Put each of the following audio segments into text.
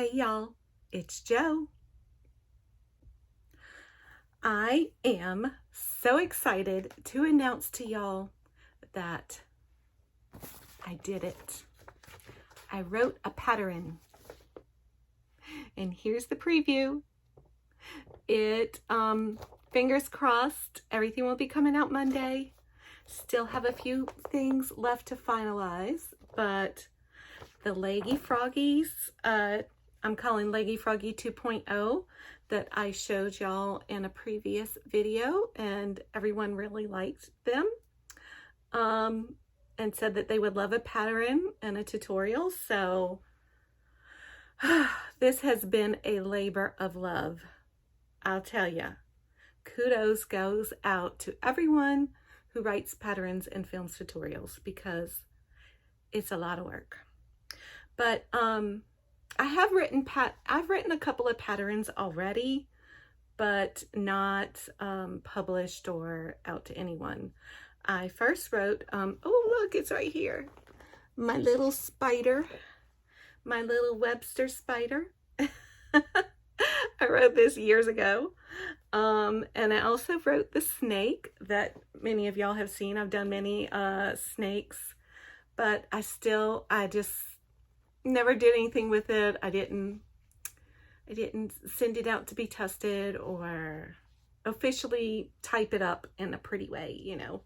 Hey y'all, it's Jo. I am so excited to announce to y'all that I did it. I wrote a pattern, and here's the preview. Fingers crossed, everything will be coming out Monday. Still have a few things left to finalize, but the Leggy Froggies, I'm calling Leggy Froggy 2.0, that I showed y'all in a previous video, and everyone really liked them and said that they would love a pattern and a tutorial. So this has been a labor of love. I'll tell you, kudos goes out to everyone who writes patterns and films tutorials, because it's a lot of work. But I've written a couple of patterns already, but not published or out to anyone. I first wrote, oh look, it's right here, my little spider, my little Webster spider. I wrote this years ago. And I also wrote the snake that many of y'all have seen. I've done many snakes, but I just never did anything with it. I didn't send it out to be tested or officially type it up in a pretty way, you know.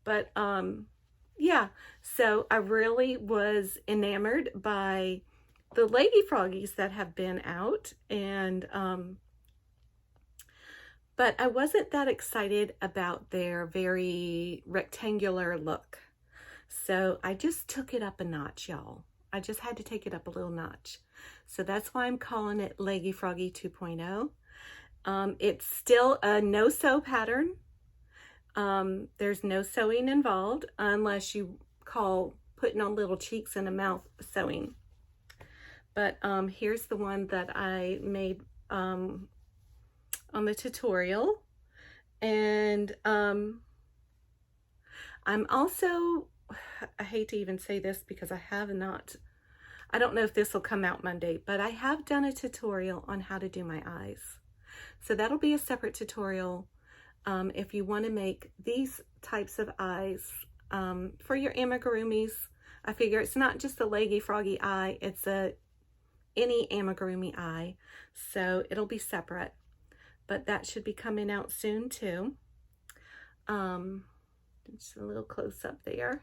But yeah, so I really was enamored by the Leggy Froggies that have been out, and but I wasn't that excited about their very rectangular look. So I just took it up a notch, y'all. I just had to take it up a little notch. So that's why I'm calling it Leggy Froggy 2.0. It's still a no-sew pattern. There's no sewing involved unless you call putting on little cheeks and a mouth sewing. But here's the one that I made on the tutorial. And I'm also, I hate to even say this because I don't know if this will come out Monday, but I have done a tutorial on how to do my eyes. So that'll be a separate tutorial if you want to make these types of eyes for your amigurumis. I figure it's not just a Leggy Froggy eye, it's any amigurumi eye. So it'll be separate, but that should be coming out soon too. Just a little close up there.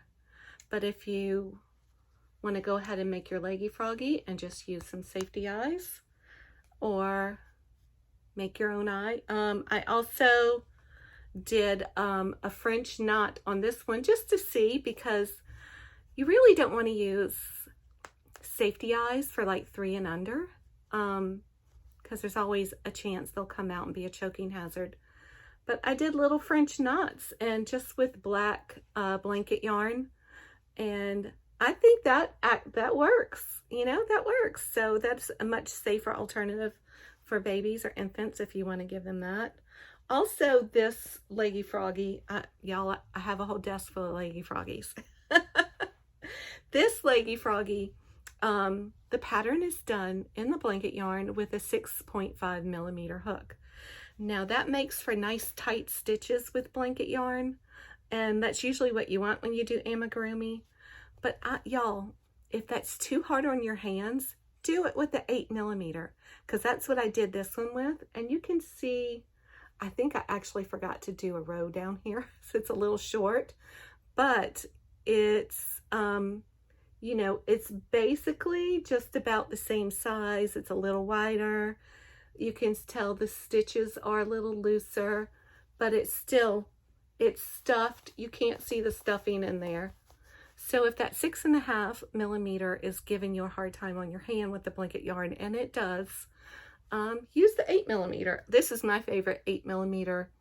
But if you want to go ahead and make your Leggy Froggy and just use some safety eyes, or make your own eye. I also did a French knot on this one just to see, because you really don't want to use safety eyes for like 3 and under, because there's always a chance they'll come out and be a choking hazard. But I did little French knots, and just with black blanket yarn, and I think that works, you know, that works. So that's a much safer alternative for babies or infants if you want to give them that. Also, this Leggy Froggy, y'all, I have a whole desk full of Leggy Froggies. This Leggy Froggy, the pattern is done in the blanket yarn with a 6.5 millimeter hook. Now that makes for nice tight stitches with blanket yarn, and that's usually what you want when you do amigurumi. But y'all, if that's too hard on your hands, do it with the 8 millimeter, because that's what I did this one with. And you can see, I think I actually forgot to do a row down here, so it's a little short, but it's, you know, it's basically just about the same size. It's a little wider. You can tell the stitches are a little looser, but it's stuffed. You can't see the stuffing in there. So if that 6.5 millimeter is giving you a hard time on your hand with the blanket yarn, and it does, use the 8 millimeter. This is my favorite 8 millimeter.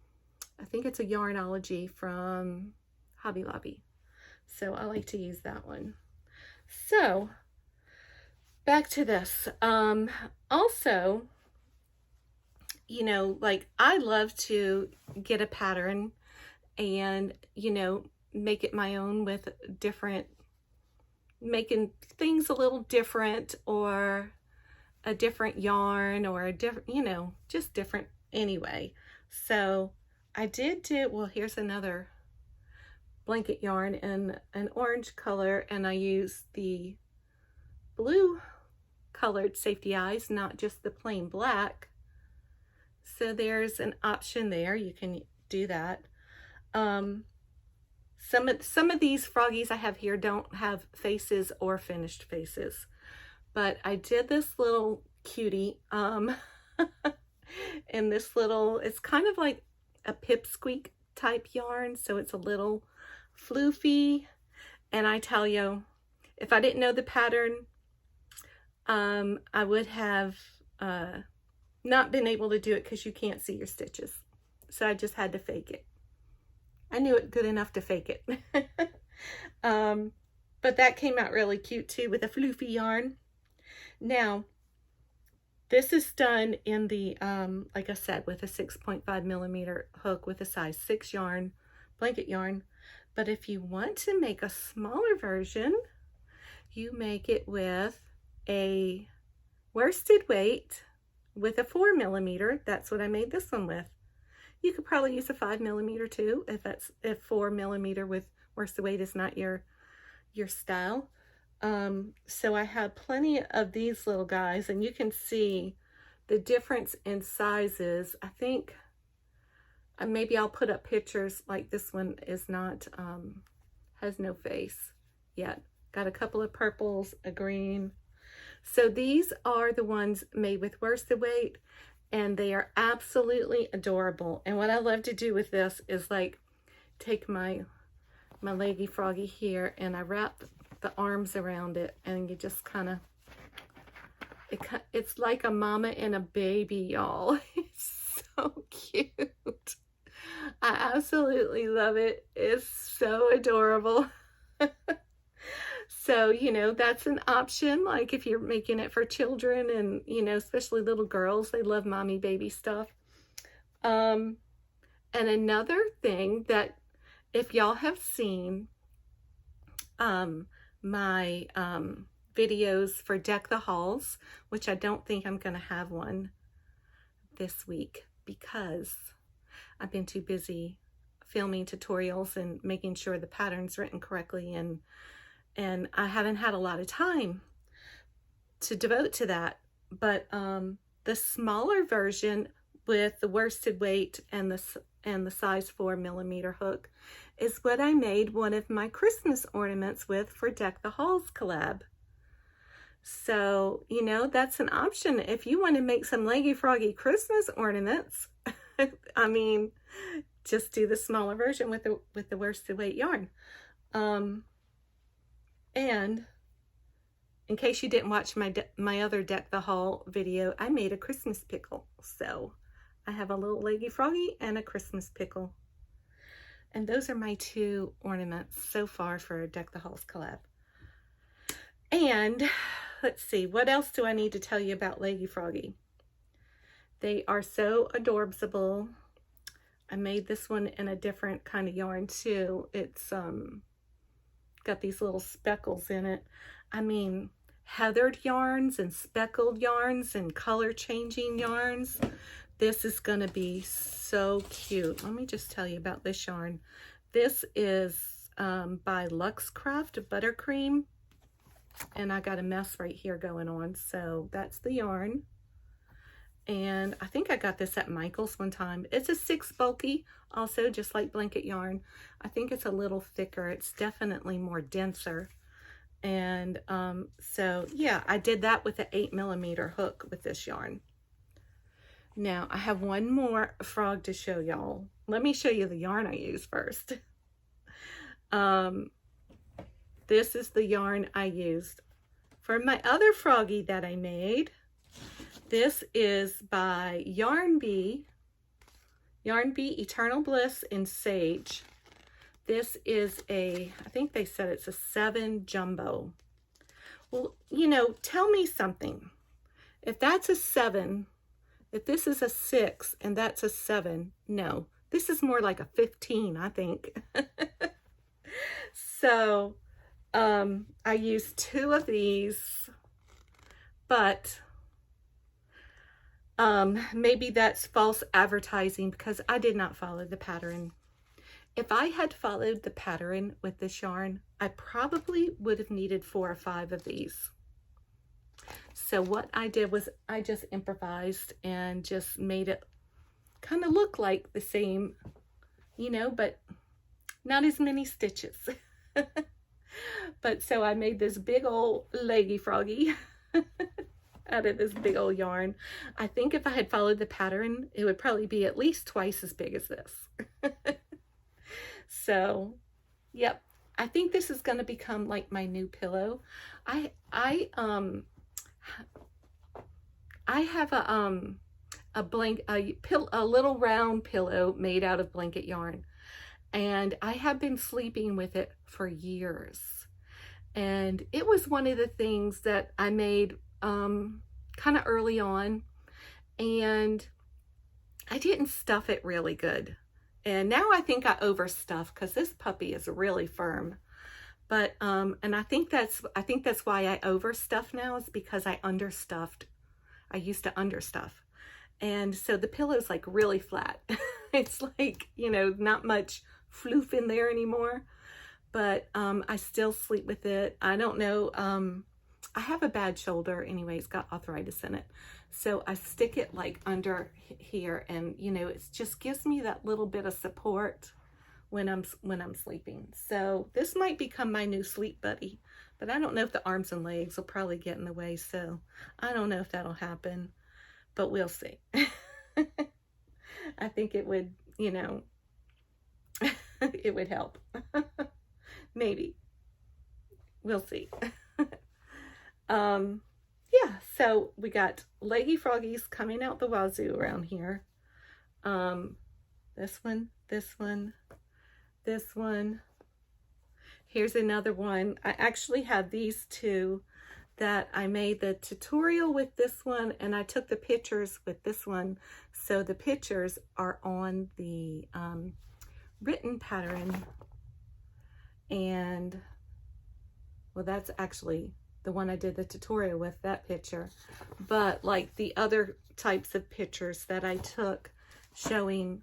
I think it's a Yarnology from Hobby Lobby. So I like to use that one. So back to this. Also, you know, like, I love to get a pattern and, you know, make it my own with making things a little different, or a different yarn or a different, you know, just different anyway. So I did do, well, here's another blanket yarn in an orange color, and I used the blue colored safety eyes, not just the plain black. So there's an option there. You can do that. Some of these froggies I have here don't have faces or finished faces, but I did this little cutie in this little, it's kind of like a pipsqueak type yarn, so it's a little floofy. And I tell you, if I didn't know the pattern, I would have not been able to do it because you can't see your stitches. So I just had to fake it. I knew it good enough to fake it. But that came out really cute too with a floofy yarn. Now, this is done in the, like I said, with a 6.5 millimeter hook with a size 6 yarn, blanket yarn. But if you want to make a smaller version, you make it with a worsted weight with a 4 millimeter. That's what I made this one with. You could probably use a 5 millimeter too, if 4 millimeter with worsted weight is not your style. So I have plenty of these little guys, and you can see the difference in sizes. I think maybe I'll put up pictures. Like this one is not, has no face yet. Got a couple of purples, a green. So these are the ones made with worsted weight, and they are absolutely adorable. And what I love to do with this is like take my Leggy Froggy here, and I wrap the arms around it, and you just kind of, it's like a mama and a baby, y'all. It's so cute. I absolutely love it. It's so adorable. So, you know, that's an option. Like if you're making it for children, and, you know, especially little girls, they love mommy baby stuff. And another thing that, if y'all have seen my videos for Deck the Halls, which I don't think I'm going to have one this week because I've been too busy filming tutorials and making sure the pattern's written correctly, and I haven't had a lot of time to devote to that. But the smaller version with the worsted weight and the size 4 millimeter hook is what I made one of my Christmas ornaments with for Deck the Halls collab. So, you know, that's an option if you want to make some Leggy Froggy Christmas ornaments. I mean, just do the smaller version with the worsted weight yarn. And in case you didn't watch my other Deck the Hall video, I made a Christmas pickle. So I have a little Leggy Froggy and a Christmas pickle. And those are my 2 ornaments so far for Deck the Halls collab. And let's see, what else do I need to tell you about Leggy Froggy? They are so adorbsable. I made this one in a different kind of yarn too. It's got these little speckles in it. I mean, heathered yarns and speckled yarns and color changing yarns. This is going to be so cute. Let me just tell you about this yarn. This is by Luxcraft Buttercream, and I got a mess right here going on. So that's the yarn. And I think I got this at Michael's one time. It's a 6 bulky, also just like blanket yarn. I think it's a little thicker. It's definitely more denser. And so yeah, I did that with an 8 millimeter hook with this yarn. Now I have one more frog to show y'all. Let me show you the yarn I use first. This is the yarn I used for my other froggy that I made. This is by Yarn Bee Eternal Bliss in Sage. This is I think they said it's a 7 jumbo. Well, you know, tell me something. If that's a 7, if this is a 6 and that's a 7, no, this is more like a 15, I think. So I used 2 of these, but Maybe that's false advertising because I did not follow the pattern. If I had followed the pattern with this yarn, I probably would have needed 4 or 5 of these. So what I did was I just improvised and just made it kind of look like the same, you know, but not as many stitches. But so I made this big old leggy froggy out of this big old yarn. I think if I had followed the pattern, it would probably be at least twice as big as this. So, yep, I think this is going to become like my new pillow. I have a little round pillow made out of blanket yarn, and I have been sleeping with it for years. And it was one of the things that I made kind of early on, and I didn't stuff it really good. And now I think I overstuff because this puppy is really firm. But and I think that's why I overstuff now, is because I understuffed. I used to understuff. And so the pillow's like really flat. It's like, you know, not much floof in there anymore. But I still sleep with it. I don't know. I have a bad shoulder anyway. It's got arthritis in it. So I stick it like under here, and you know, it just gives me that little bit of support when I'm sleeping. So this might become my new sleep buddy, but I don't know if the arms and legs will probably get in the way. So I don't know if that'll happen, but we'll see. I think it would, you know, it would help. Maybe. We'll see. Yeah, so we got leggy froggies coming out the wazoo around here. This one, this one, this one. Here's another one. I actually have these two that I made the tutorial with this one, and I took the pictures with this one. So the pictures are on the written pattern. And, well, that's actually the one I did the tutorial with, that picture. But like the other types of pictures that I took showing,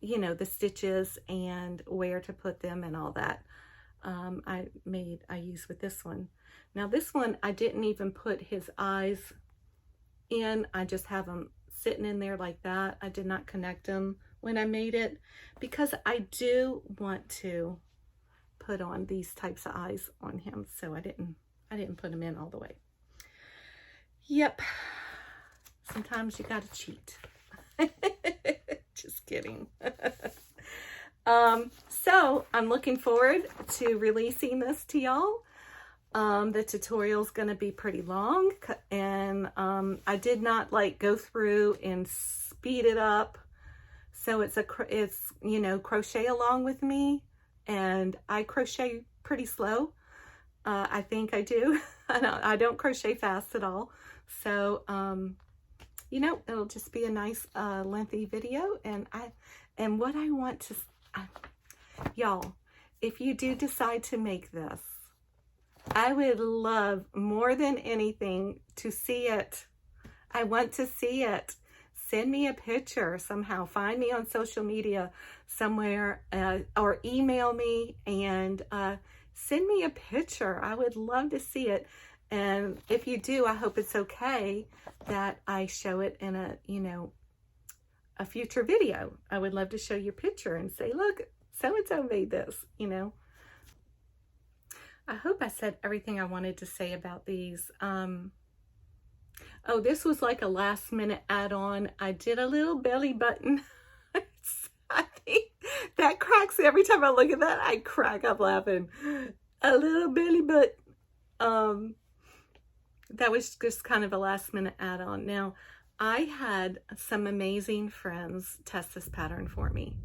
you know, the stitches and where to put them and all that, I used with this one. Now this one, I didn't even put his eyes in. I just have them sitting in there like that. I did not connect them when I made it, because I do want to put on these types of eyes on him. So I didn't put them in all the way. Yep. Sometimes you gotta cheat. Just kidding. So I'm looking forward to releasing this to y'all. The tutorial's gonna be pretty long, and I did not like go through and speed it up. So it's you know, crochet along with me, and I crochet pretty slow. I think I do. I don't crochet fast at all. So, you know, it'll just be a nice, lengthy video. And what I want to, y'all, if you do decide to make this, I would love more than anything to see it. I want to see it. Send me a picture somehow. Find me on social media somewhere, or email me and, send me a picture. I would love to see it. And if you do, I hope it's okay that I show it in a, you know, a future video. I would love to show your picture and say, look, so-and-so made this, you know. I hope I said everything I wanted to say about these. Oh, this was like a last minute add-on. I did a little belly button. I think that cracks me. Every time I look at that, I crack up laughing. A little belly button. That was just kind of a last minute add-on. Now, I had some amazing friends test this pattern for me.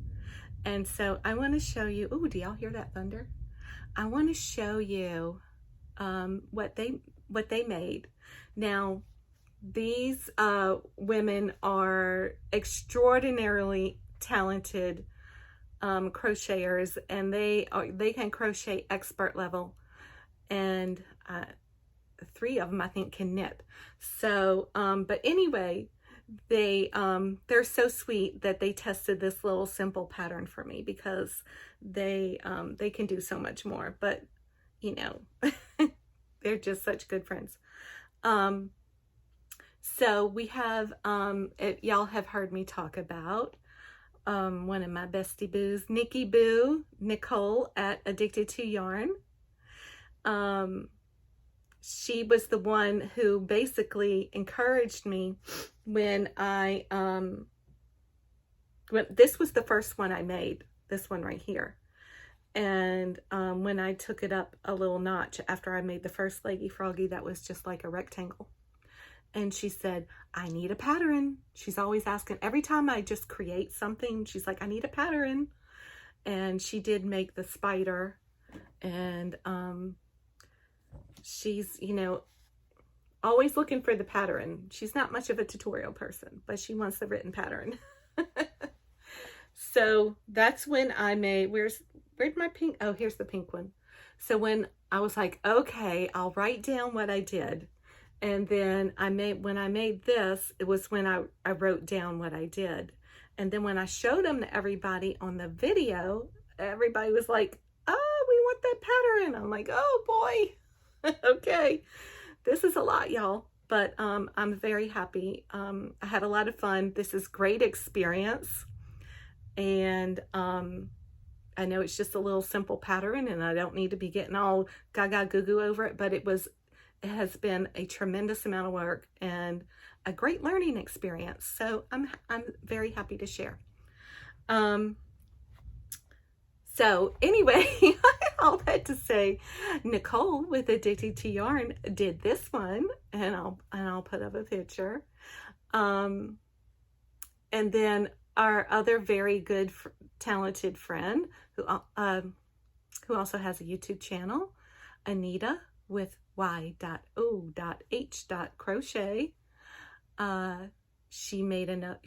And so I want to show you, oh, do y'all hear that thunder? I want to show you what they made. Now, these women are extraordinarily talented crocheters, and they can crochet expert level, and 3 of them I think can knit. So but anyway, they're so sweet that they tested this little simple pattern for me because they can do so much more, but you know, they're just such good friends. So we have, y'all have heard me talk about one of my bestie boos, Nicole at Addicted to Yarn. She was the one who basically encouraged me when this was the first one I made, this one right here. And when I took it up a little notch after I made the first Leggy Froggy, that was just like a rectangle. And she said, I need a pattern. She's always asking, every time I just create something, she's like, I need a pattern. And she did make the spider. And she's, you know, always looking for the pattern. She's not much of a tutorial person, but she wants the written pattern. So that's when I made, where'd my pink? Oh, here's the pink one. So when I was like, okay, I'll write down what I did. And then when I made this, it was when I wrote down what I did. And then when I showed them to everybody on the video, everybody was like, oh, we want that pattern. I'm like, oh boy. Okay. This is a lot, y'all. But I'm very happy. I had a lot of fun. This is great experience. And I know it's just a little simple pattern and I don't need to be getting all gaga goo goo over it, but it has been a tremendous amount of work and a great learning experience. So I'm very happy to share. So anyway, all that to say, Nicole with Addicted to Yarn did this one, and I'll put up a picture. And then our other very good, talented friend who also has a YouTube channel, Anita with y.o.h.crochet. She made a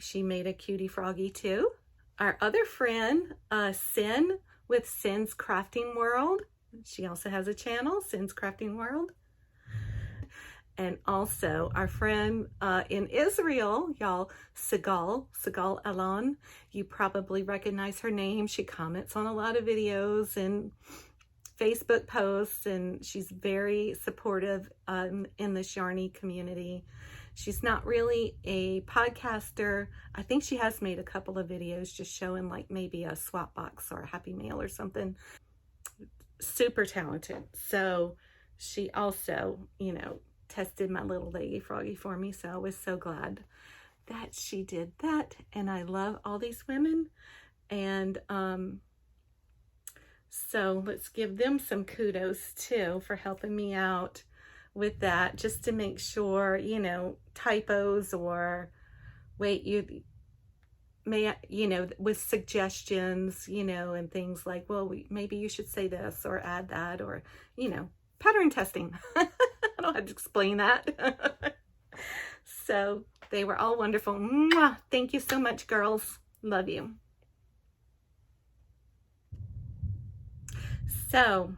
cutie froggy too. Our other friend, Sin with Sin's Crafting World. She also has a channel, Sin's Crafting World. And also our friend in Israel, y'all, Sigal Alon. You probably recognize her name. She comments on a lot of videos and Facebook posts, and she's very supportive in this yarny community. She's not really a podcaster. I think she has made a couple of videos just showing like maybe a swap box or a happy mail or something. Super talented. So she also, you know, tested my little Leggy Froggy for me. So I was so glad that she did that. And I love all these women. And so let's give them some kudos too for helping me out with that, just to make sure, you know, typos or wait, you may, you know, with suggestions, you know, and things like, well, maybe you should say this or add that, or, you know, pattern testing. I don't have to explain that. So they were all wonderful. Mwah! Thank you so much, girls. Love you. So,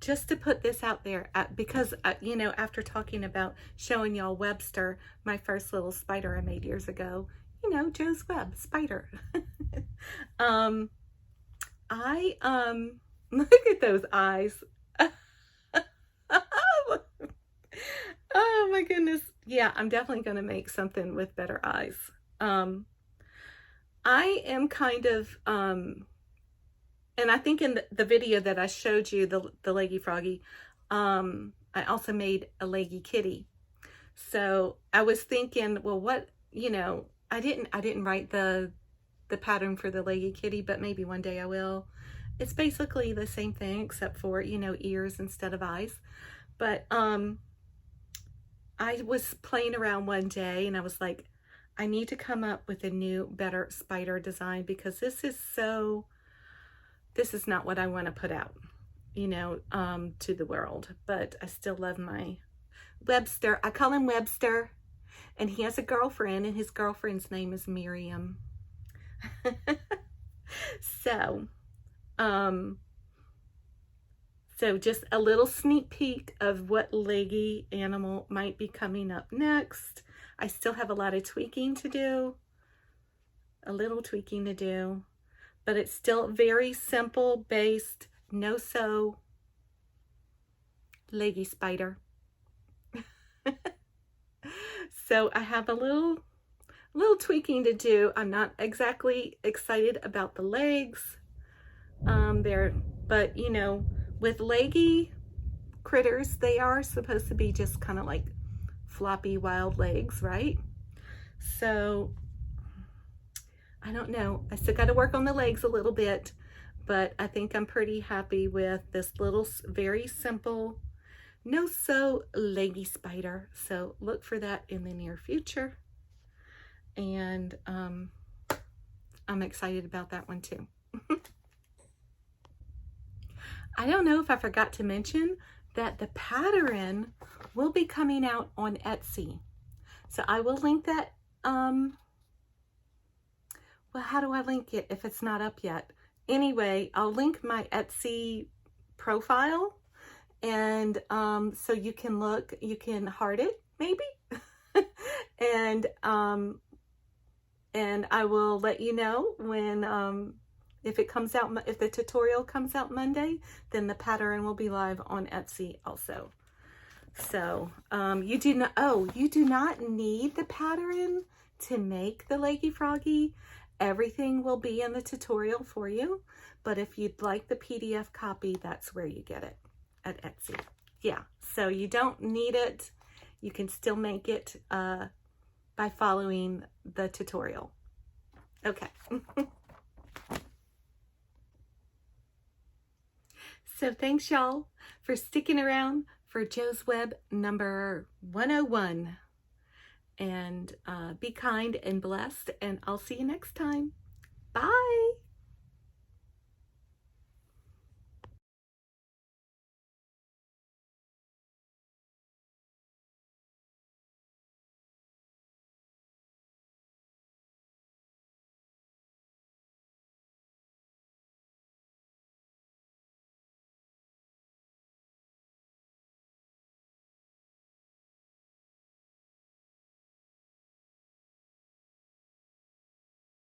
just to put this out there, because, you know, after talking about showing y'all Webster, my first little spider I made years ago, you know, Joe's Web spider. Look at those eyes. Oh my goodness. Yeah, I'm definitely going to make something with better eyes. I am kind of, and I think in the video that I showed you, the Leggy Froggy, I also made a Leggy Kitty. So I was thinking, well, what, you know, I didn't write the pattern for the Leggy Kitty, but maybe one day I will. It's basically the same thing except for, you know, ears instead of eyes. But I was playing around one day and I was like, I need to come up with a new, better spider design, because this is not what I want to put out, you know, to the world. But I still love my Webster. I call him Webster, and he has a girlfriend, and his girlfriend's name is Miriam. So So just a little sneak peek of what leggy animal might be coming up next. I still have a lot of tweaking to do, a little tweaking to do, but it's still very simple based, no sew, leggy spider. So I have a little tweaking to do. I'm not exactly excited about the legs there, but you know, with leggy critters, they are supposed to be just kind of like floppy wild legs, right? So I don't know, I still got to work on the legs a little bit, but I think I'm pretty happy with this little very simple no sew leggy spider. So look for that in the near future, and I'm excited about that one too. I don't know if I forgot to mention that the pattern will be coming out on Etsy. So I will link that. Well, how do I link it if it's not up yet? Anyway, I'll link my Etsy profile, and so you can look, you can heart it maybe, and I will let you know when if it comes out, if the tutorial comes out Monday, then the pattern will be live on Etsy also. So you do not need the pattern to make the Leggy Froggy. Everything will be in the tutorial for you, but if you'd like the PDF copy, that's where you get it, at Etsy. Yeah, so you don't need it. You can still make it by following the tutorial. Okay. So thanks y'all for sticking around for Jo's Web number 101. And be kind and blessed, and I'll see you next time. Bye.